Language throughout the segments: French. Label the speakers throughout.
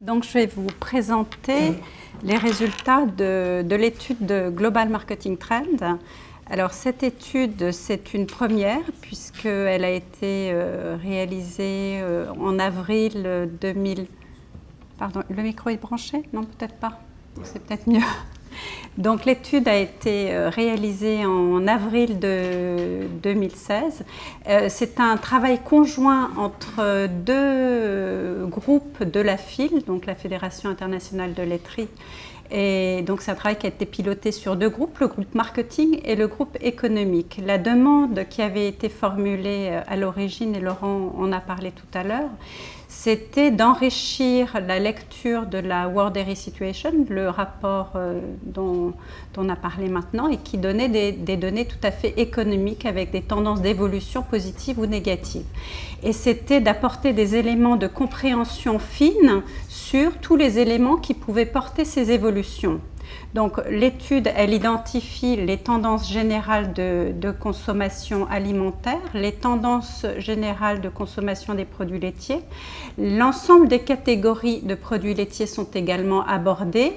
Speaker 1: Donc, je vais vous présenter les résultats de l'étude de Global Marketing Trend. Alors, cette étude, c'est une première puisqu'elle a été réalisée en avril 2000. Pardon, le micro est branché? Non, peut-être pas. C'est peut-être mieux. Donc, l'étude a été réalisée en avril de 2016. C'est un travail conjoint entre deux groupes de la FIL, donc la Fédération internationale de laiterie. Et donc, c'est un travail qui a été piloté sur deux groupes, le groupe marketing et le groupe économique. La demande qui avait été formulée à l'origine, et Laurent en a parlé tout à l'heure, c'était d'enrichir la lecture de la World Dairy Situation, le rapport dont on a parlé maintenant, et qui donnait des données tout à fait économiques avec des tendances d'évolution positives ou négatives. Et c'était d'apporter des éléments de compréhension fine sur tous les éléments qui pouvaient porter ces évolutions. Donc l'étude, elle identifie les tendances générales de consommation alimentaire, les tendances générales de consommation des produits laitiers. L'ensemble des catégories de produits laitiers sont également abordées.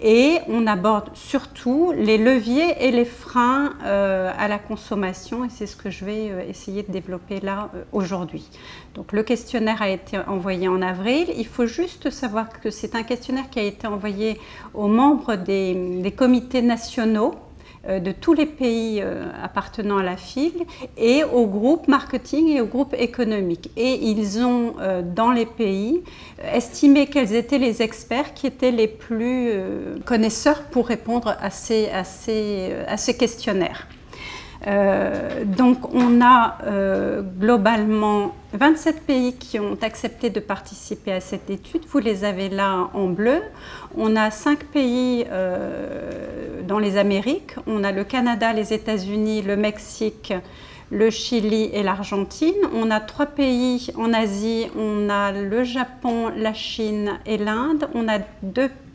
Speaker 1: Et on aborde surtout les leviers et les freins à la consommation, et c'est ce que je vais essayer de développer là aujourd'hui. Donc le questionnaire a été envoyé en avril. Il faut juste savoir que c'est un questionnaire qui a été envoyé aux membres des comités nationaux de tous les pays appartenant à la FIL et au groupe marketing et au groupe économique. Et ils ont, dans les pays, estimé quels étaient les experts qui étaient les plus connaisseurs pour répondre à ces questionnaires. Donc on a globalement 27 pays qui ont accepté de participer à cette étude. Vous les avez là en bleu. On a 5 pays dans les Amériques. On a le Canada, les États-Unis, le Mexique, le Chili et l'Argentine. On a 3 pays en Asie. On a le Japon, la Chine et l'Inde. On a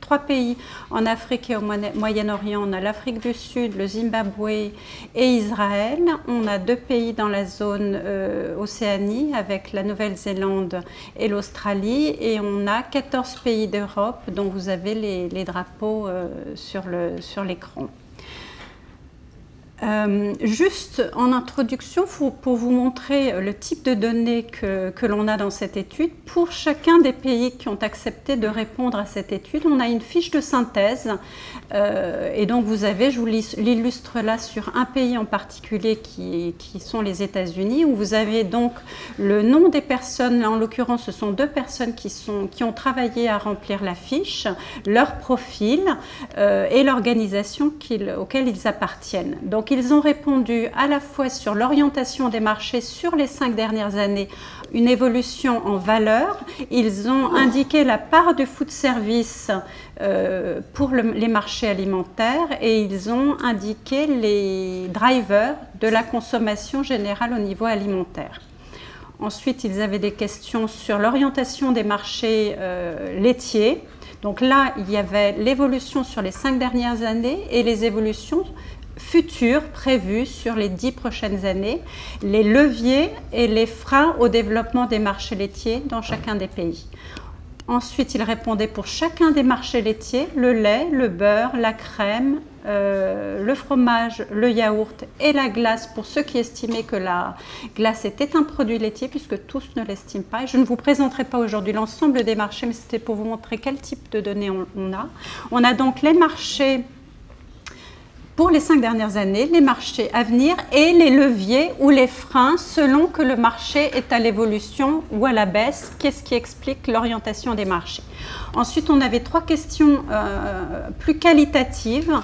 Speaker 1: 3 pays en Afrique et au Moyen-Orient. On a l'Afrique du Sud, le Zimbabwe et Israël. On a 2 pays dans la zone Océanie avec la Nouvelle-Zélande et l'Australie. Et on a 14 pays d'Europe dont vous avez les drapeaux sur l'écran. Juste en introduction, pour vous montrer le type de données que l'on a dans cette étude, pour chacun des pays qui ont accepté de répondre à cette étude, on a une fiche de synthèse. Et donc vous avez, je vous l'illustre là sur un pays en particulier qui sont les États-Unis, où vous avez donc le nom des personnes, là en l'occurrence ce sont 2 personnes qui ont travaillé à remplir la fiche, leur profil et l'organisation auquel ils appartiennent. Donc ils ont répondu à la fois sur l'orientation des marchés sur les 5 dernières années, une évolution en valeur. Ils ont indiqué la part du food service pour les marchés alimentaires et ils ont indiqué les drivers de la consommation générale au niveau alimentaire. Ensuite, ils avaient des questions sur l'orientation des marchés laitiers. Donc là, il y avait l'évolution sur les 5 dernières années et les évolutions futures prévues sur les 10 prochaines années, les leviers et les freins au développement des marchés laitiers dans chacun des pays. Ensuite, il répondait pour chacun des marchés laitiers, le lait, le beurre, la crème, le fromage, le yaourt et la glace pour ceux qui estimaient que la glace était un produit laitier, puisque tous ne l'estiment pas. Et je ne vous présenterai pas aujourd'hui l'ensemble des marchés, mais c'était pour vous montrer quel type de données on a. On a donc les marchés pour les 5 dernières années, les marchés à venir et les leviers ou les freins selon que le marché est à l'évolution ou à la baisse. Qu'est-ce qui explique l'orientation des marchés? Ensuite, on avait 3 questions plus qualitatives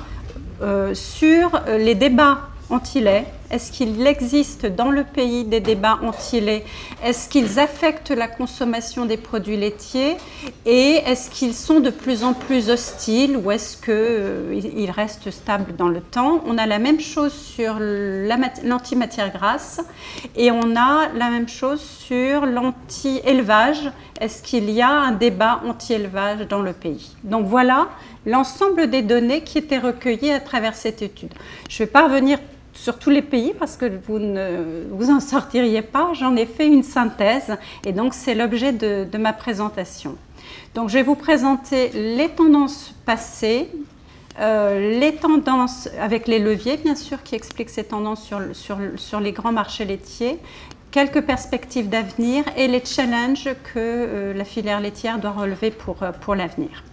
Speaker 1: sur les débats anti-lait. Est-ce qu'il existe dans le pays des débats anti-lait? Est-ce qu'ils affectent la consommation des produits laitiers? Et est-ce qu'ils sont de plus en plus hostiles ou est-ce qu'ils restent stables dans le temps? On a la même chose sur l'anti-matière grasse et on a la même chose sur l'anti-élevage. Est-ce qu'il y a un débat anti-élevage dans le pays? Donc voilà l'ensemble des données qui étaient recueillies à travers cette étude. Je ne vais pas revenir sur tous les pays parce que vous ne vous en sortiriez pas. J'en ai fait une synthèse et donc c'est l'objet de ma présentation. Donc je vais vous présenter les tendances passées, les tendances avec les leviers bien sûr qui expliquent ces tendances sur les grands marchés laitiers, quelques perspectives d'avenir et les challenges que la filière laitière doit relever pour l'avenir.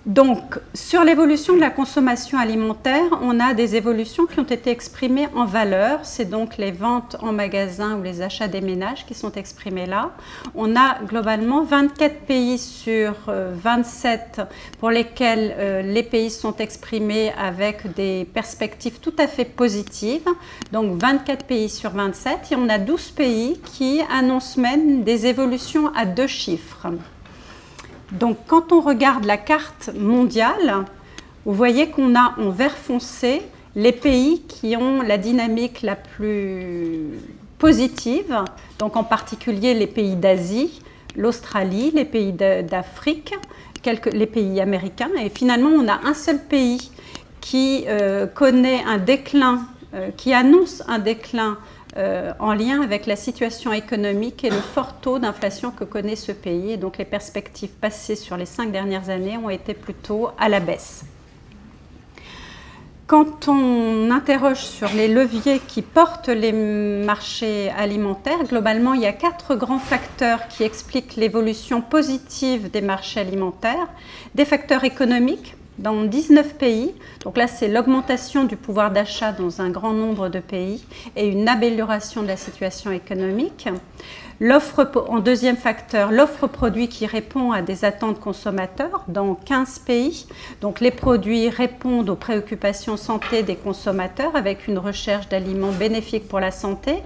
Speaker 1: Donc, sur l'évolution de la consommation alimentaire, on a des évolutions qui ont été exprimées en valeur. C'est donc les ventes en magasin ou les achats des ménages qui sont exprimés là. On a globalement 24 pays sur 27 pour lesquels les pays sont exprimés avec des perspectives tout à fait positives. Donc, 24 pays sur 27. Et on a 12 pays qui annoncent même des évolutions à 2 chiffres. Donc, quand on regarde la carte mondiale, vous voyez qu'on a en vert foncé les pays qui ont la dynamique la plus positive, donc en particulier les pays d'Asie, l'Australie, les pays d'Afrique, les pays américains. Et finalement, on a un seul pays qui connaît un déclin, qui annonce un déclin en lien avec la situation économique et le fort taux d'inflation que connaît ce pays. Et donc les perspectives passées sur les 5 dernières années ont été plutôt à la baisse. Quand on interroge sur les leviers qui portent les marchés alimentaires, globalement, il y a 4 grands facteurs qui expliquent l'évolution positive des marchés alimentaires. Des facteurs économiques, dans 19 pays, donc là c'est l'augmentation du pouvoir d'achat dans un grand nombre de pays et une amélioration de la situation économique. En deuxième facteur, l'offre produit qui répond à des attentes consommateurs dans 15 pays. Donc les produits répondent aux préoccupations santé des consommateurs avec une recherche d'aliments bénéfiques pour la santé.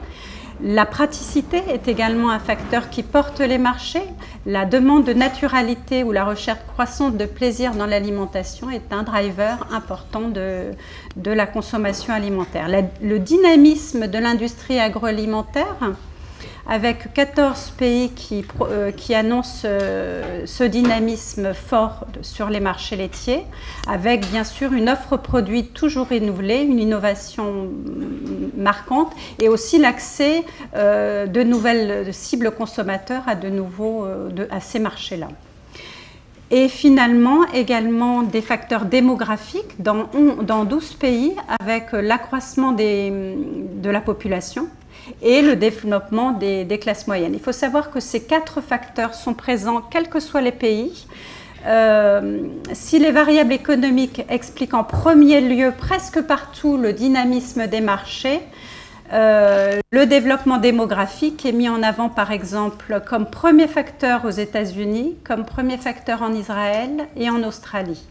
Speaker 1: La praticité est également un facteur qui porte les marchés. La demande de naturalité ou la recherche croissante de plaisir dans l'alimentation est un driver important de la consommation alimentaire. Le dynamisme de l'industrie agroalimentaire, avec 14 pays qui annoncent ce dynamisme fort sur les marchés laitiers, avec bien sûr une offre produit toujours renouvelée, une innovation marquante et aussi l'accès de nouvelles cibles consommateurs à ces marchés-là. Et finalement, également des facteurs démographiques dans 12 pays avec l'accroissement de la population et le développement des classes moyennes. Il faut savoir que ces 4 facteurs sont présents quels que soient les pays. Si les variables économiques expliquent en premier lieu presque partout le dynamisme des marchés, le développement démographique est mis en avant par exemple comme premier facteur aux États-Unis, comme premier facteur en Israël et en Australie.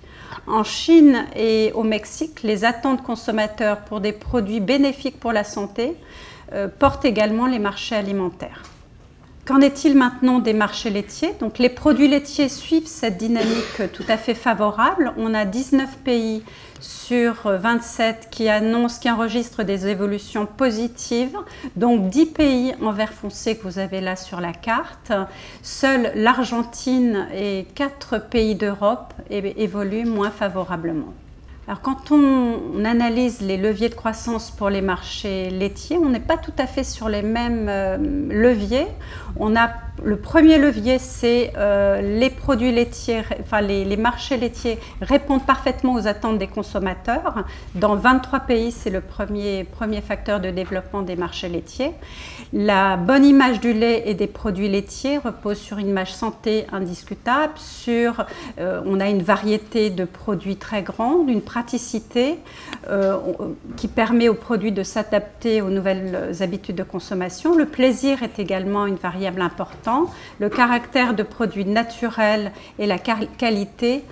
Speaker 1: En Chine et au Mexique, les attentes consommateurs pour des produits bénéfiques pour la santé portent également les marchés alimentaires. Qu'en est-il maintenant des marchés laitiers? Donc les produits laitiers suivent cette dynamique tout à fait favorable. On a 19 pays sur 27 qui enregistrent des évolutions positives, donc 10 pays en vert foncé que vous avez là sur la carte. Seuls l'Argentine et 4 pays d'Europe évoluent moins favorablement. Alors, quand on analyse les leviers de croissance pour les marchés laitiers, on n'est pas tout à fait sur les mêmes leviers. Le premier levier, c'est les produits laitiers, enfin les marchés laitiers répondent parfaitement aux attentes des consommateurs. Dans 23 pays, c'est le premier facteur de développement des marchés laitiers. La bonne image du lait et des produits laitiers repose sur une image santé indiscutable, on a une variété de produits très grande, une praticité qui permet aux produits de s'adapter aux nouvelles habitudes de consommation. Le plaisir est également une variable importante. Le caractère de produits naturels et la qualité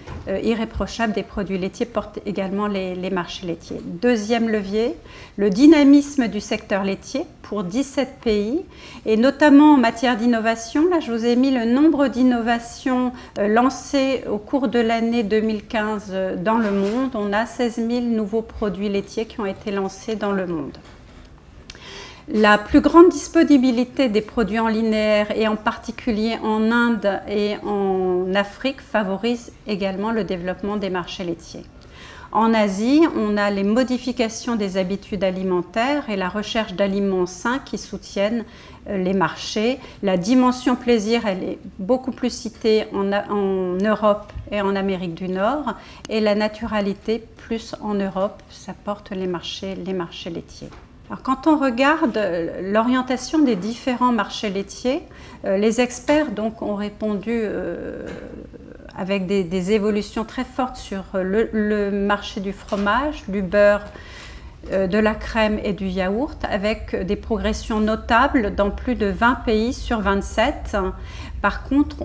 Speaker 1: irréprochable des produits laitiers portent également les marchés laitiers. Deuxième levier, le dynamisme du secteur laitier pour 17 pays et notamment en matière d'innovation. Là, je vous ai mis le nombre d'innovations lancées au cours de l'année 2015 dans le monde. On a 16 000 nouveaux produits laitiers qui ont été lancés dans le monde. La plus grande disponibilité des produits en linéaire et en particulier en Inde et en Afrique favorise également le développement des marchés laitiers. En Asie, on a les modifications des habitudes alimentaires et la recherche d'aliments sains qui soutiennent les marchés. La dimension plaisir, elle est beaucoup plus citée en Europe et en Amérique du Nord, et la naturalité plus en Europe, ça porte les marchés laitiers. Alors, quand on regarde l'orientation des différents marchés laitiers, les experts donc, ont répondu avec des évolutions très fortes sur le marché du fromage, du beurre, de la crème et du yaourt, avec des progressions notables dans plus de 20 pays sur 27. Par contre,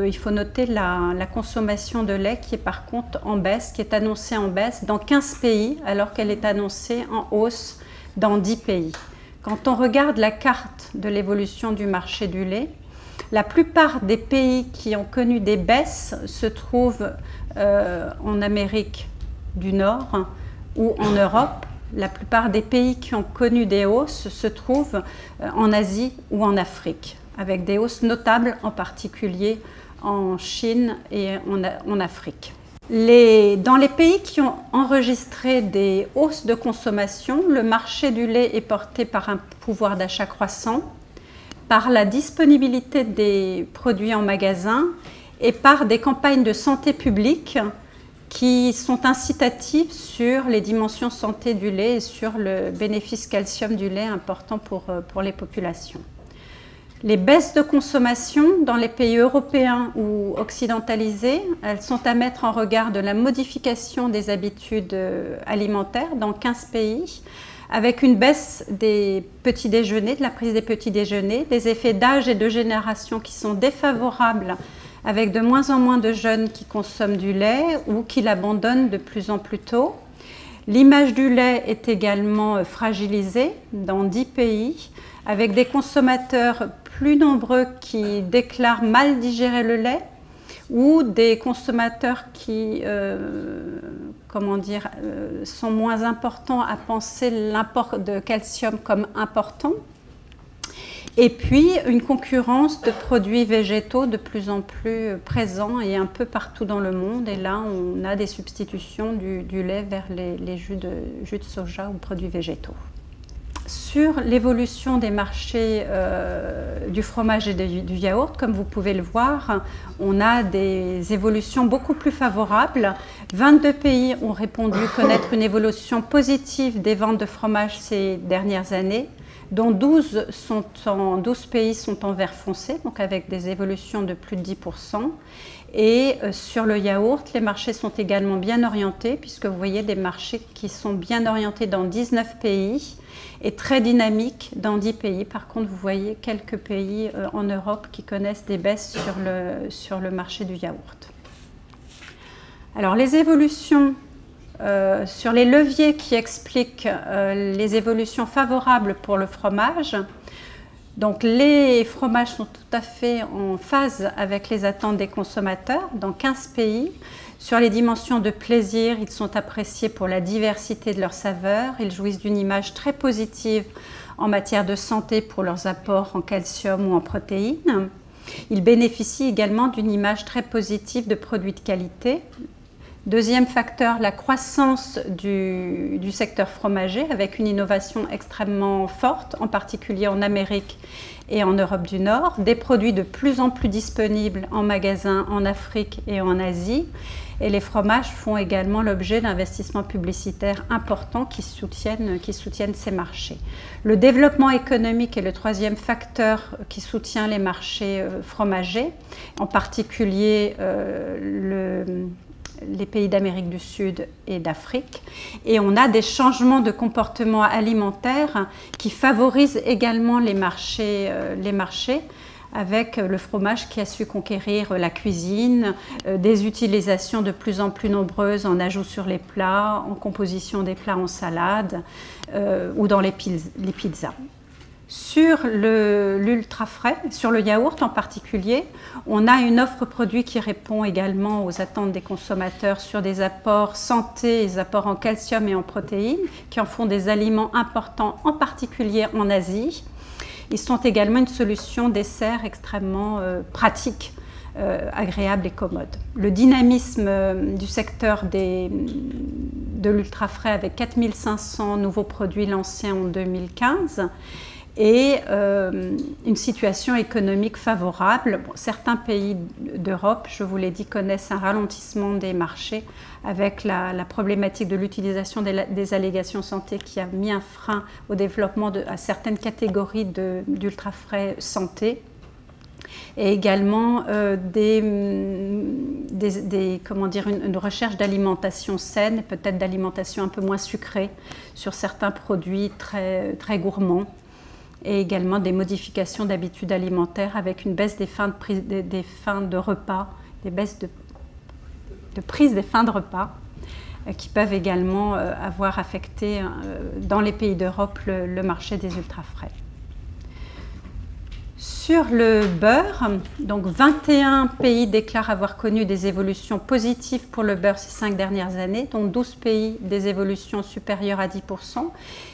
Speaker 1: il faut noter la consommation de lait qui est par contre en baisse, qui est annoncée en baisse dans 15 pays, alors qu'elle est annoncée en hausse dans 10 pays. Quand on regarde la carte de l'évolution du marché du lait, la plupart des pays qui ont connu des baisses se trouvent en Amérique du Nord ou en Europe. La plupart des pays qui ont connu des hausses se trouvent en Asie ou en Afrique, avec des hausses notables, en particulier en Chine et en Afrique. Dans les pays qui ont enregistré des hausses de consommation, le marché du lait est porté par un pouvoir d'achat croissant, par la disponibilité des produits en magasin et par des campagnes de santé publique qui sont incitatives sur les dimensions santé du lait et sur le bénéfice calcium du lait important pour les populations. Les baisses de consommation dans les pays européens ou occidentalisés, elles sont à mettre en regard de la modification des habitudes alimentaires dans 15 pays, avec une baisse des petits déjeuners, de la prise des petits déjeuners, des effets d'âge et de génération qui sont défavorables, avec de moins en moins de jeunes qui consomment du lait ou qui l'abandonnent de plus en plus tôt. L'image du lait est également fragilisée dans 10 pays, avec des consommateurs plus nombreux qui déclarent mal digérer le lait ou des consommateurs qui sont moins importants à penser l'apport de calcium comme important. Et puis une concurrence de produits végétaux de plus en plus présents et un peu partout dans le monde. Et là, on a des substitutions du lait vers les jus de soja ou produits végétaux. Sur l'évolution des marchés du fromage et du yaourt, comme vous pouvez le voir, on a des évolutions beaucoup plus favorables. 22 pays ont répondu connaître une évolution positive des ventes de fromage ces dernières années, dont 12 pays sont en vert foncé, donc avec des évolutions de plus de 10%. Et sur le yaourt, les marchés sont également bien orientés, puisque vous voyez des marchés qui sont bien orientés dans 19 pays et très dynamiques dans 10 pays. Par contre, vous voyez quelques pays en Europe qui connaissent des baisses sur le marché du yaourt. Alors, les évolutions sur les leviers qui expliquent les évolutions favorables pour le fromage. Donc les fromages sont tout à fait en phase avec les attentes des consommateurs dans 15 pays. Sur les dimensions de plaisir, ils sont appréciés pour la diversité de leurs saveurs. Ils jouissent d'une image très positive en matière de santé pour leurs apports en calcium ou en protéines. Ils bénéficient également d'une image très positive de produits de qualité. Deuxième facteur, la croissance du secteur fromager avec une innovation extrêmement forte, en particulier en Amérique et en Europe du Nord. Des produits de plus en plus disponibles en magasin en Afrique et en Asie. Et les fromages font également l'objet d'investissements publicitaires importants qui soutiennent ces marchés. Le développement économique est le troisième facteur qui soutient les marchés fromagers, en particulier les pays d'Amérique du Sud et d'Afrique. Et on a des changements de comportement alimentaire qui favorisent également les marchés avec le fromage qui a su conquérir la cuisine, des utilisations de plus en plus nombreuses en ajout sur les plats, en composition des plats en salade ou dans les pizzas. Sur l'ultra frais, sur le yaourt en particulier, on a une offre produit qui répond également aux attentes des consommateurs sur des apports santé, des apports en calcium et en protéines, qui en font des aliments importants, en particulier en Asie. Ils sont également une solution dessert extrêmement pratique agréable et commode. Le dynamisme du secteur de l'ultra-frais avec 4500 nouveaux produits lancés en 2015 et une situation économique favorable. Bon, certains pays d'Europe, je vous l'ai dit, connaissent un ralentissement des marchés avec la problématique de l'utilisation des allégations santé qui a mis un frein au développement à certaines catégories d'ultra-frais santé. Et également une recherche d'alimentation saine, peut-être d'alimentation un peu moins sucrée sur certains produits très, très gourmands. Et également des modifications d'habitudes alimentaires avec une baisse des fins de repas, des baisses de prise des fins de repas qui peuvent également avoir affecté dans les pays d'Europe le marché des ultra-frais. Sur le beurre, donc 21 pays déclarent avoir connu des évolutions positives pour le beurre ces 5 dernières années, dont 12 pays des évolutions supérieures à 10%.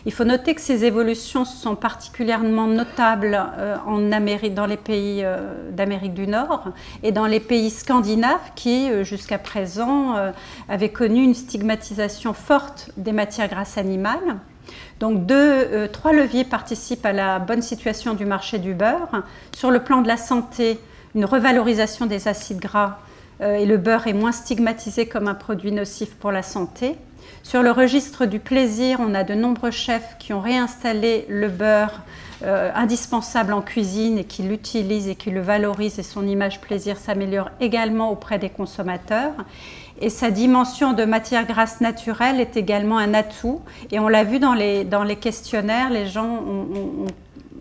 Speaker 1: Il faut noter que ces évolutions sont particulièrement notables dans les pays d'Amérique du Nord et dans les pays scandinaves qui, jusqu'à présent, avaient connu une stigmatisation forte des matières grasses animales. Donc 3 leviers participent à la bonne situation du marché du beurre. Sur le plan de la santé, une revalorisation des acides gras et le beurre est moins stigmatisé comme un produit nocif pour la santé. Sur le registre du plaisir, on a de nombreux chefs qui ont réinstallé le beurre indispensable en cuisine et qui l'utilisent et qui le valorisent et son image plaisir s'améliore également auprès des consommateurs. Et sa dimension de matière grasse naturelle est également un atout. Et on l'a vu dans les questionnaires, les gens ont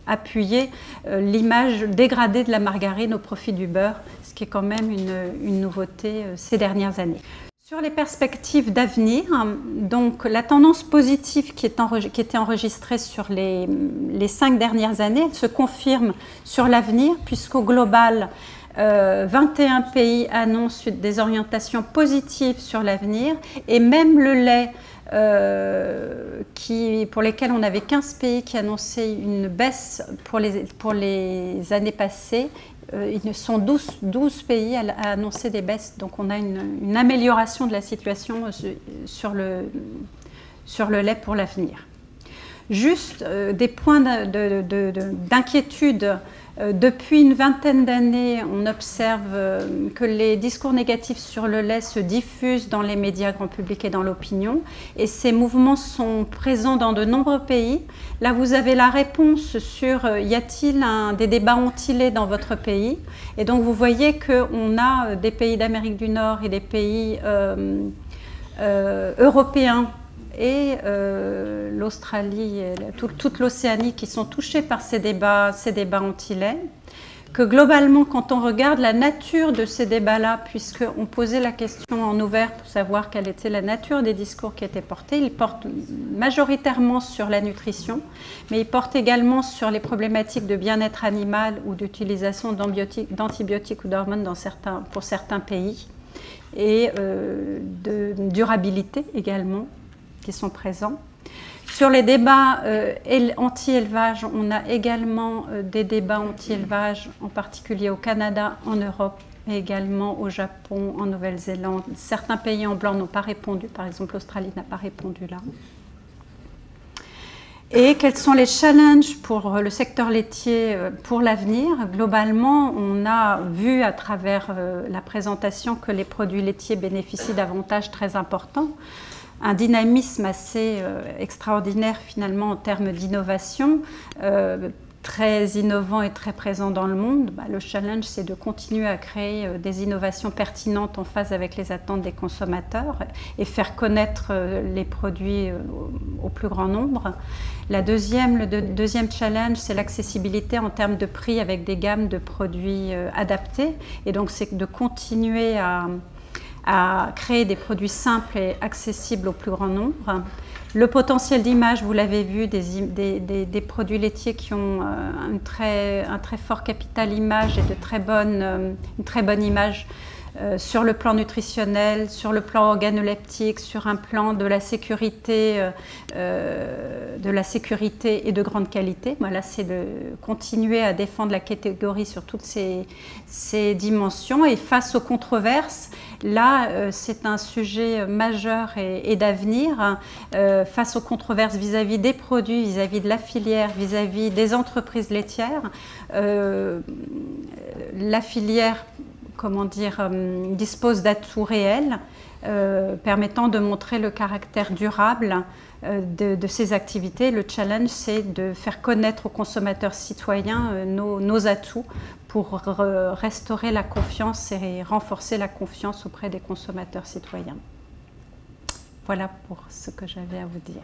Speaker 1: appuyé l'image dégradée de la margarine au profit du beurre, ce qui est quand même une nouveauté ces dernières années. Sur les perspectives d'avenir, donc la tendance positive qui était enregistrée sur les 5 dernières années, elle se confirme sur l'avenir, puisqu'au global, 21 pays annoncent des orientations positives sur l'avenir et même le lait pour lesquels on avait 15 pays qui annonçaient une baisse pour les années passées, ils sont 12 pays à annoncer des baisses, donc on a une amélioration de la situation sur le lait pour l'avenir. Juste des points d'inquiétude. Depuis une vingtaine d'années, on observe que les discours négatifs sur le lait se diffusent dans les médias grand public et dans l'opinion. Et ces mouvements sont présents dans de nombreux pays. Là, vous avez la réponse sur y a-t-il des débats anti-lait dans votre pays? Et donc, vous voyez qu'on a des pays d'Amérique du Nord et des pays européens et l'Australie, toute l'Océanie qui sont touchés par ces débats anti-lait, que globalement, quand on regarde la nature de ces débats-là, puisqu'on posait la question en ouvert pour savoir quelle était la nature des discours qui étaient portés, ils portent majoritairement sur la nutrition, mais ils portent également sur les problématiques de bien-être animal ou d'utilisation d'antibiotiques ou d'hormones pour certains pays, et de durabilité également, qui sont présents. Sur les débats anti-élevage, on a également des débats anti-élevage, en particulier au Canada, en Europe, mais également au Japon, en Nouvelle-Zélande. Certains pays en blanc n'ont pas répondu, par exemple l'Australie n'a pas répondu là. Et quels sont les challenges pour le secteur laitier pour l'avenir? Globalement, on a vu à travers la présentation que les produits laitiers bénéficient d'avantages très importants. Un dynamisme assez extraordinaire finalement en termes d'innovation, très innovant et très présent dans le monde. Le challenge, c'est de continuer à créer des innovations pertinentes en phase avec les attentes des consommateurs et faire connaître les produits au plus grand nombre. Le deuxième challenge, c'est l'accessibilité en termes de prix avec des gammes de produits adaptés. Et donc, c'est de continuer à créer des produits simples et accessibles au plus grand nombre. Le potentiel d'image, vous l'avez vu, des produits laitiers qui ont un très fort capital image et une très bonne image sur le plan nutritionnel, sur le plan organoleptique, sur un plan de la sécurité et de grande qualité. Voilà, c'est de continuer à défendre la catégorie sur toutes ces dimensions. Et face aux controverses, là, c'est un sujet majeur et d'avenir. Face aux controverses vis-à-vis des produits, vis-à-vis de la filière, vis-à-vis des entreprises laitières, la filière, comment dire, dispose d'atouts réels permettant de montrer le caractère durable de ces activités. Le challenge, c'est de faire connaître aux consommateurs citoyens nos atouts pour restaurer la confiance et renforcer la confiance auprès des consommateurs citoyens. Voilà pour ce que j'avais à vous dire.